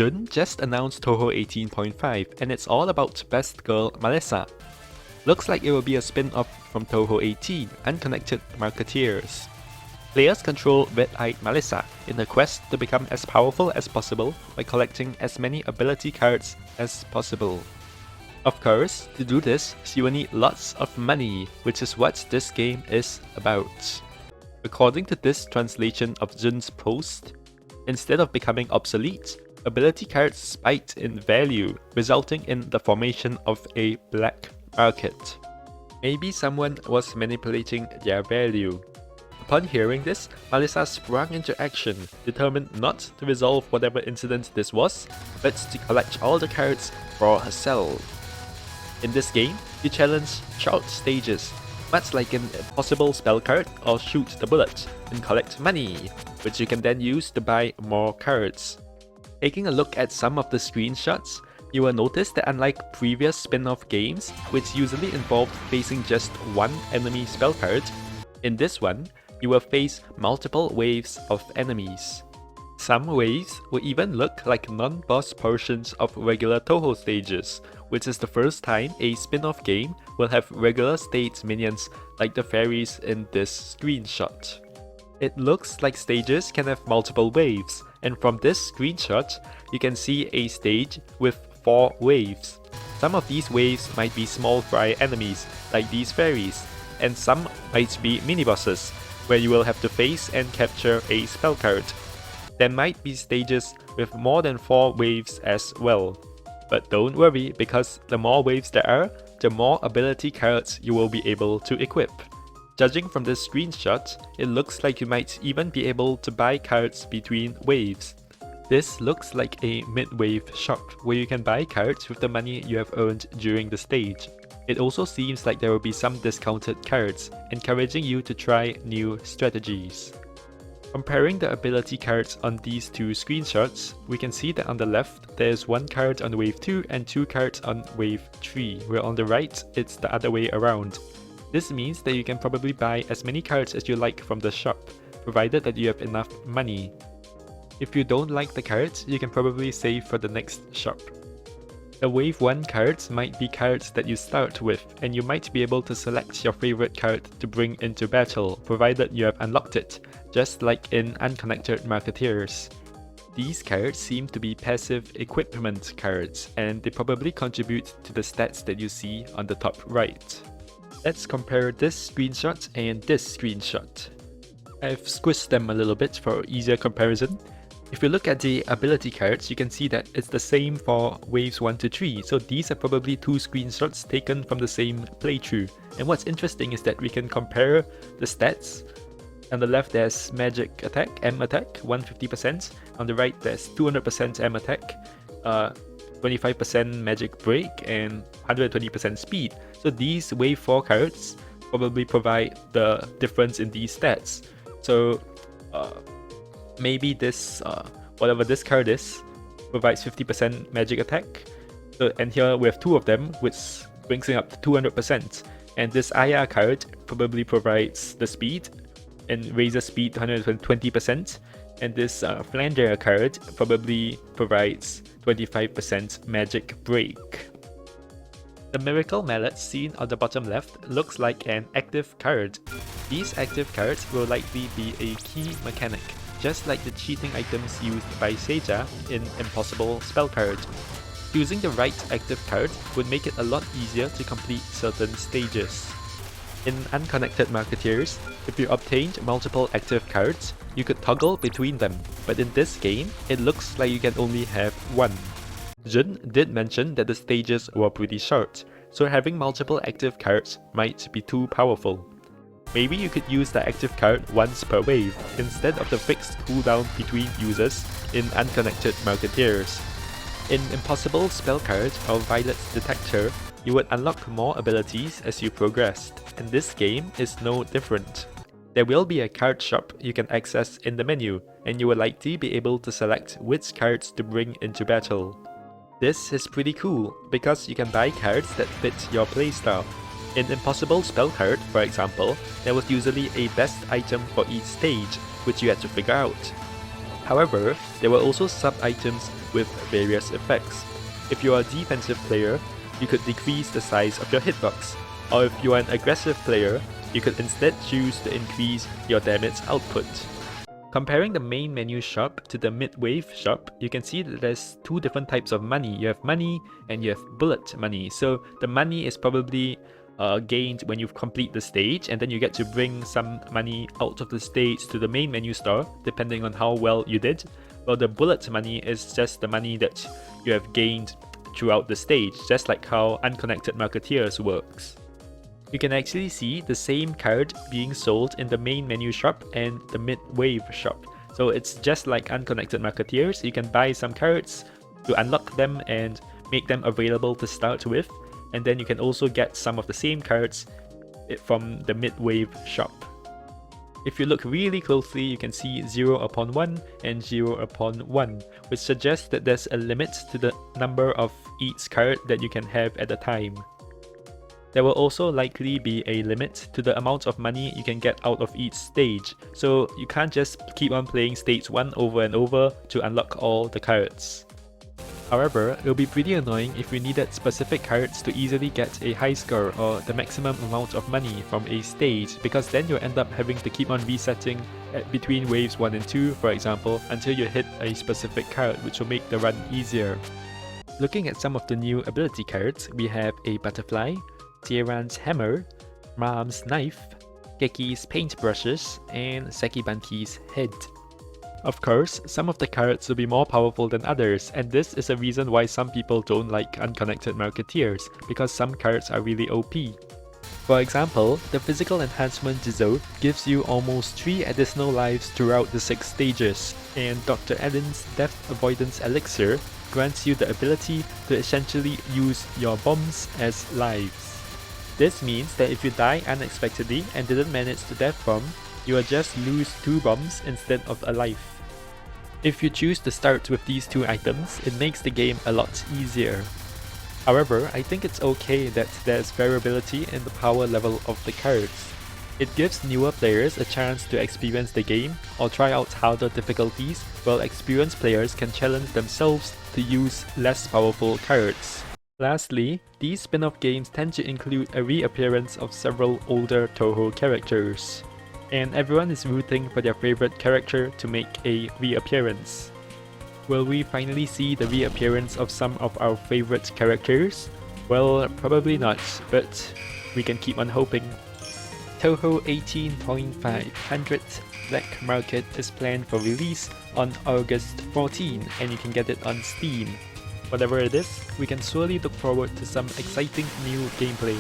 Jun just announced Touhou 18.5 and it's all about best girl Marisa. Looks like it will be a spin-off from Touhou 18, Unconnected Marketeers. Players control red-eyed Marisa in the quest to become as powerful as possible by collecting as many ability cards as possible. Of course, to do this, you will need lots of money, which is what this game is about. According to this translation of Jun's post, instead of becoming obsolete, ability cards spiked in value, resulting in the formation of a black market. Maybe someone was manipulating their value. Upon hearing this, Marisa sprang into action, determined not to resolve whatever incident this was, but to collect all the cards for herself. In this game, you challenge short stages, much like an impossible spell card or shoot the bullet, and collect money, which you can then use to buy more cards. Taking a look at some of the screenshots, you will notice that unlike previous spin-off games, which usually involved facing just one enemy spell card, in this one, you will face multiple waves of enemies. Some waves will even look like non-boss portions of regular Touhou stages, which is the first time a spin-off game will have regular stage minions like the fairies in this screenshot. It looks like stages can have multiple waves, and from this screenshot, you can see a stage with 4 waves. Some of these waves might be small fry enemies, like these fairies, and some might be mini-bosses, where you will have to face and capture a spell card. There might be stages with more than 4 waves as well. But don't worry, because the more waves there are, the more ability cards you will be able to equip. Judging from this screenshot, it looks like you might even be able to buy cards between waves. This looks like a mid-wave shop, where you can buy cards with the money you have earned during the stage. It also seems like there will be some discounted cards, encouraging you to try new strategies. Comparing the ability cards on these two screenshots, we can see that on the left, there is 1 card on wave 2 and 2 cards on wave 3, where on the right, it's the other way around. This means that you can probably buy as many cards as you like from the shop, provided that you have enough money. If you don't like the cards, you can probably save for the next shop. The wave 1 cards might be cards that you start with, and you might be able to select your favorite card to bring into battle, provided you have unlocked it, just like in Unconnected Marketeers. These cards seem to be passive equipment cards, and they probably contribute to the stats that you see on the top right. Let's compare this screenshot and this screenshot. I've squished them a little bit for easier comparison. If you look at the ability cards, you can see that it's the same for waves 1 to 3, so these are probably 2 screenshots taken from the same playthrough. And what's interesting is that we can compare the stats. On the left there's magic attack, M attack, 150%. On the right there's 200% M attack, 25% magic break, and 120% speed. So these wave 4 cards probably provide the difference in these stats. So maybe this, whatever this card is, provides 50% magic attack. So, and here we have 2 of them, which brings it up to 200%. And this IR card probably provides the speed and raises speed to 120%. And this Flander card probably provides 25% magic break. The Miracle Mallet seen on the bottom left looks like an active card. These active cards will likely be a key mechanic, just like the cheating items used by Seija in Impossible Spell Card. Choosing the right active card would make it a lot easier to complete certain stages. In Unconnected Marketeers, if you obtained multiple active cards, you could toggle between them, but in this game, it looks like you can only have 1. Jun did mention that the stages were pretty short, so having multiple active cards might be too powerful. Maybe you could use the active card once per wave, instead of the fixed cooldown between users in Unconnected Marketeers. In Impossible Spell Card or Violet's Detector, you would unlock more abilities as you progressed, and this game is no different. There will be a card shop you can access in the menu, and you will likely be able to select which cards to bring into battle. This is pretty cool, because you can buy cards that fit your playstyle. In Impossible Spell Card, for example, there was usually a best item for each stage, which you had to figure out. However, there were also sub-items with various effects. If you are a defensive player, you could decrease the size of your hitbox, or if you are an aggressive player, you could instead choose to increase your damage output. Comparing the main menu shop to the mid-wave shop, you can see that there's two different types of money. You have money and you have bullet money. So the money is probably gained when you complete the stage, and then you get to bring some money out of the stage to the main menu store depending on how well you did. Well, the bullet money is just the money that you have gained throughout the stage, just like how Unconnected Marketeers works. You can actually see the same card being sold in the main menu shop and the mid-wave shop. So it's just like Unconnected Marketeers. You can buy some cards to unlock them and make them available to start with, and then you can also get some of the same cards from the mid-wave shop. If you look really closely, you can see 0 upon 1 and 0 upon 1, which suggests that there's a limit to the number of each card that you can have at a time. There will also likely be a limit to the amount of money you can get out of each stage, so you can't just keep on playing stage 1 over and over to unlock all the cards. However, it'll be pretty annoying if you needed specific cards to easily get a high score or the maximum amount of money from a stage, because then you'll end up having to keep on resetting between waves 1 and 2, for example, until you hit a specific card, which will make the run easier. Looking at some of the new ability cards, we have a butterfly, Tieran's hammer, Maam's knife, Keki's paintbrushes, and Sekibanki's head. Of course, some of the cards will be more powerful than others, and this is a reason why some people don't like Unconnected Marketeers, because some cards are really OP. For example, the physical enhancement Jizo gives you almost 3 additional lives throughout the 6 stages, and Dr. Allen's Death Avoidance Elixir grants you the ability to essentially use your bombs as lives. This means that if you die unexpectedly and didn't manage the death bomb, you will just lose 2 bombs instead of a life. If you choose to start with these 2 items, it makes the game a lot easier. However, I think it's okay that there's variability in the power level of the cards. It gives newer players a chance to experience the game or try out harder difficulties, while experienced players can challenge themselves to use less powerful cards. Lastly, these spin-off games tend to include a reappearance of several older Touhou characters, and everyone is rooting for their favorite character to make a reappearance. Will we finally see the reappearance of some of our favorite characters? Well, probably not, but we can keep on hoping. Touhou 18.5 100th Black Market is planned for release on August 14, and you can get it on Steam. Whatever it is, we can surely look forward to some exciting new gameplay.